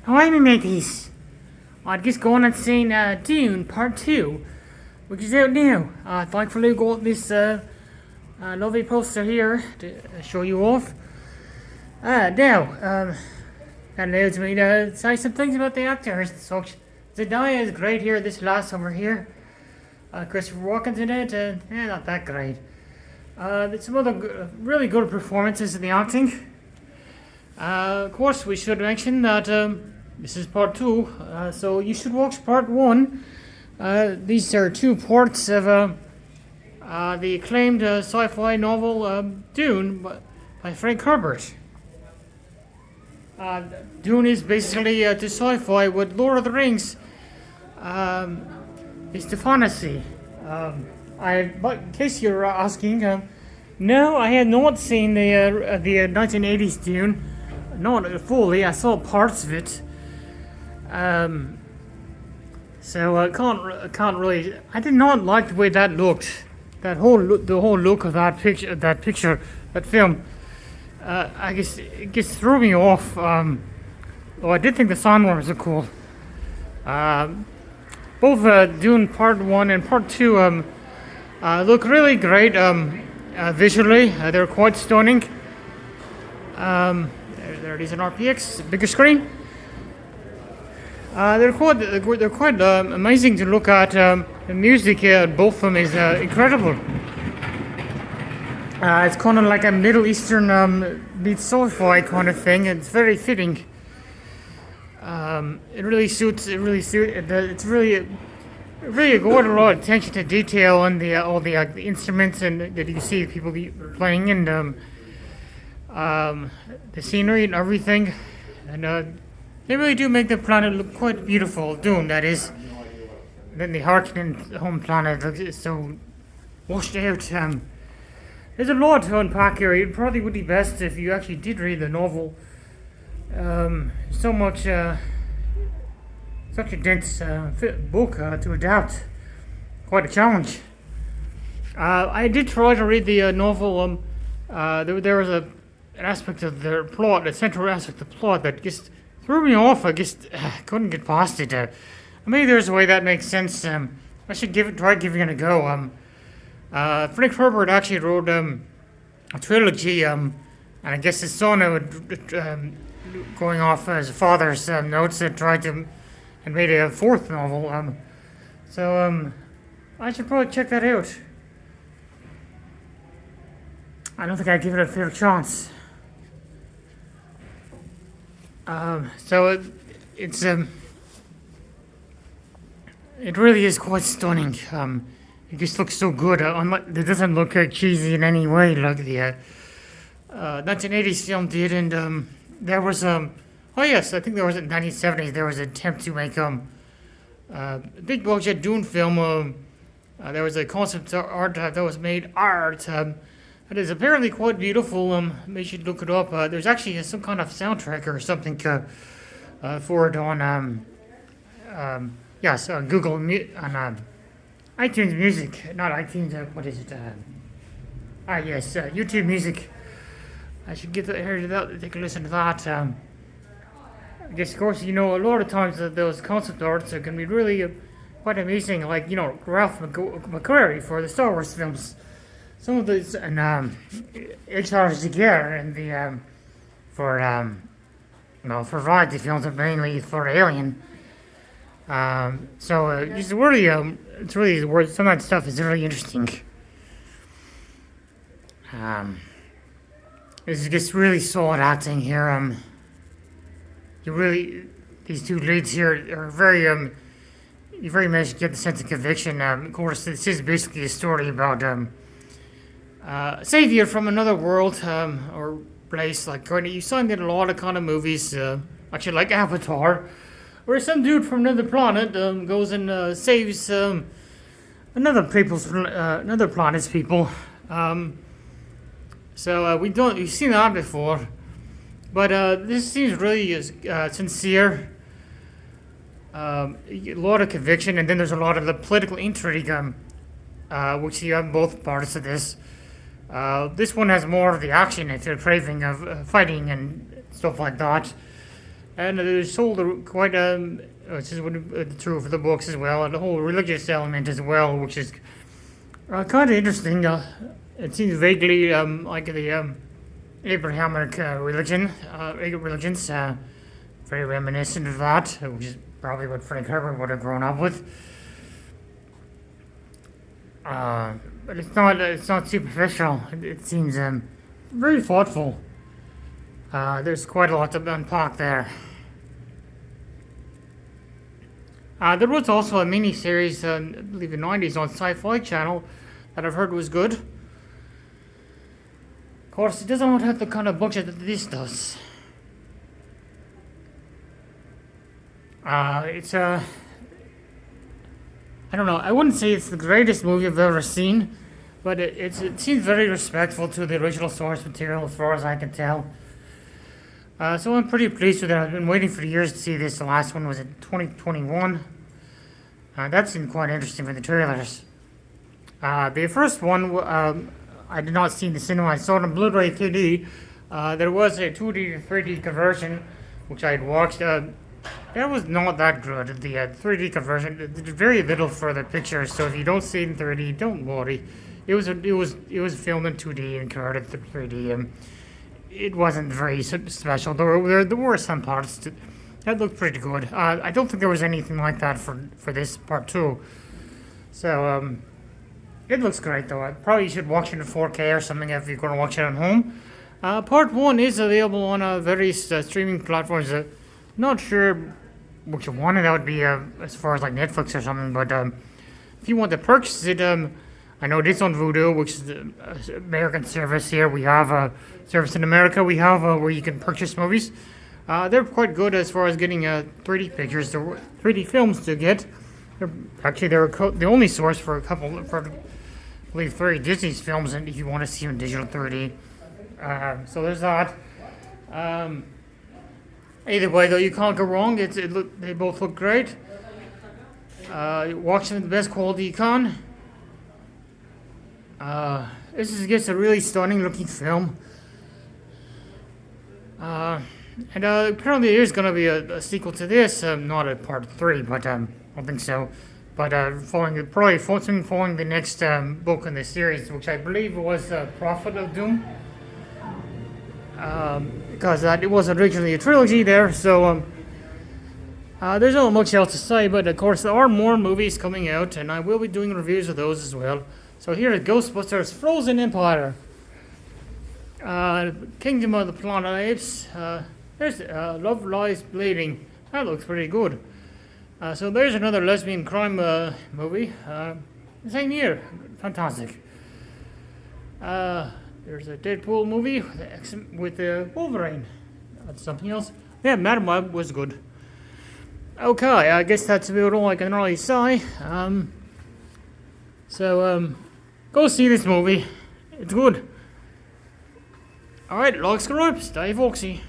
Hi, me mateys. I'd just gone and seen Dune Part 2, which is out now. Thankfully got this lovely poster here to show you off. That allows me to say some things about the actors. So Zendaya is great here, this last over here. Christopher Walken's in it, not that great. There's some other really good performances in the acting. Of course, we should mention that this is part 2, so you should watch part 1. These are 2 parts of the acclaimed sci-fi novel Dune by Frank Herbert. Dune is basically to sci-fi what Lord of the Rings is to fantasy. But in case you're asking, no, I had not seen the 1980s Dune, not fully. I saw parts of it. So I can't really. I did not like the way that looked. The whole look of that film. I guess it just threw me off. Though I did think the sandworms are cool. Both Dune Part 1 and Part 2 look really great visually. They're quite stunning. There it is on RPX, bigger screen. They're quite amazing to look at. The music here, both of them, is incredible. It's kind of like a Middle Eastern meets sci-fi kind of thing. It's very fitting. It really suits. It's really got a lot of attention to detail and all the instruments and that you see people playing and the scenery and everything. And they really do make the planet look quite beautiful. Dune, that is. And then the Harkonnen home planet looks so washed out. There's a lot to unpack here. It probably would be best if you actually did read the novel. Such a dense book to adapt. Quite a challenge. I did try to read the novel. There was an aspect of the plot, a central aspect of the plot that just threw me off. I just couldn't get past it. Maybe there's a way that makes sense. I should try giving it a go. Frank Herbert actually wrote a trilogy, and I guess his son going off his father's notes and tried to and made a 4th novel. So I should probably check that out. I don't think I'd give it a fair chance. So it's it really is quite stunning. It just looks so good. It doesn't look cheesy in any way like the 1980s film did. And there was oh yes, I think there was in 1970s there was an attempt to make a big budget Dune film. There was a concept art that was made art. It is apparently quite beautiful. You should look it up. There's actually some kind of soundtrack or something for it on Google on iTunes Music, not iTunes. What is it? YouTube Music. I should take a listen to that. I guess, of course, a lot of times those concept arts can be really quite amazing. Like Ralph McQuarrie for the Star Wars films. Some of these and H.R. Giger and the for variety films, but mainly for Alien. So it's really worth. Some of that stuff is really interesting. It's just really solid acting here. These 2 leads here are very you very much get the sense of conviction. Of course, this is basically a story about savior from another world or place. Like you find in a lot of kind of movies, actually like Avatar, where some dude from another planet goes and saves another planet's people. We've seen that before, but this seems really sincere. A lot of conviction, and then there's a lot of the political intrigue, which you have in both parts of this. This one has more of the action if you're craving of fighting and stuff like that. and they sold quite which is true for the books as well, and the whole religious element as well, which is kind of interesting. It seems vaguely like the Abrahamic religions, very reminiscent of that, which is probably what Frank Herbert would have grown up with. But it's not superficial. It seems very thoughtful. There's quite a lot to unpack there. There was also a mini-series, I believe in the 90s, on Sci-Fi Channel that I've heard was good. Of course, it doesn't have the kind of budget that this does. It's I don't know, I wouldn't say it's the greatest movie I've ever seen, but it seems very respectful to the original source material as far as I can tell. So I'm pretty pleased with it. I've been waiting for years to see this. The last one was in 2021. That seemed quite interesting with the trailers. The first one I did not see in the cinema. I saw it on Blu-ray 2D. There was a 2D to 3D conversion, which I had watched. That was not that good. The 3D conversion did very little for the picture. So if you don't see it in 3D, don't worry. It was filmed in 2D and converted to 3D. It wasn't very special. There were some parts that looked pretty good. I don't think there was anything like that for this part 2. So it looks great though. I probably should watch it in 4K or something if you're going to watch it at home. Part 1 is available on various streaming platforms. Not sure which one that would be as far as like Netflix or something, but if you want to purchase it, I know this on Vudu, which is the American service here. We have a service in America. We have where you can purchase movies. They're quite good as far as getting 3D pictures, 3D films to get. They're the only source for I believe 3 Disney's films, and if you want to see them in digital 3D. So there's that. Either way, though, you can't go wrong. They both look great. Watch them in the best quality you can. This is just a really stunning looking film. And apparently there is going to be a sequel to this, not a part 3, but I don't think so. But following the next book in the series, which I believe was Prophet of Doom. Because it was originally a trilogy there, so there's not much else to say, but of course there are more movies coming out, and I will be doing reviews of those as well. So here is Ghostbusters Frozen Empire. Kingdom of the Planet of Apes. There's Love Lies Bleeding. That looks pretty good. So there's another lesbian crime movie. Same year. Fantastic. There's a Deadpool movie with Wolverine. That's something else. Yeah, Madam Web was good. Okay, I guess that's about all I can really say. Go see this movie. It's good. Alright, like, subscribe, stay foxy.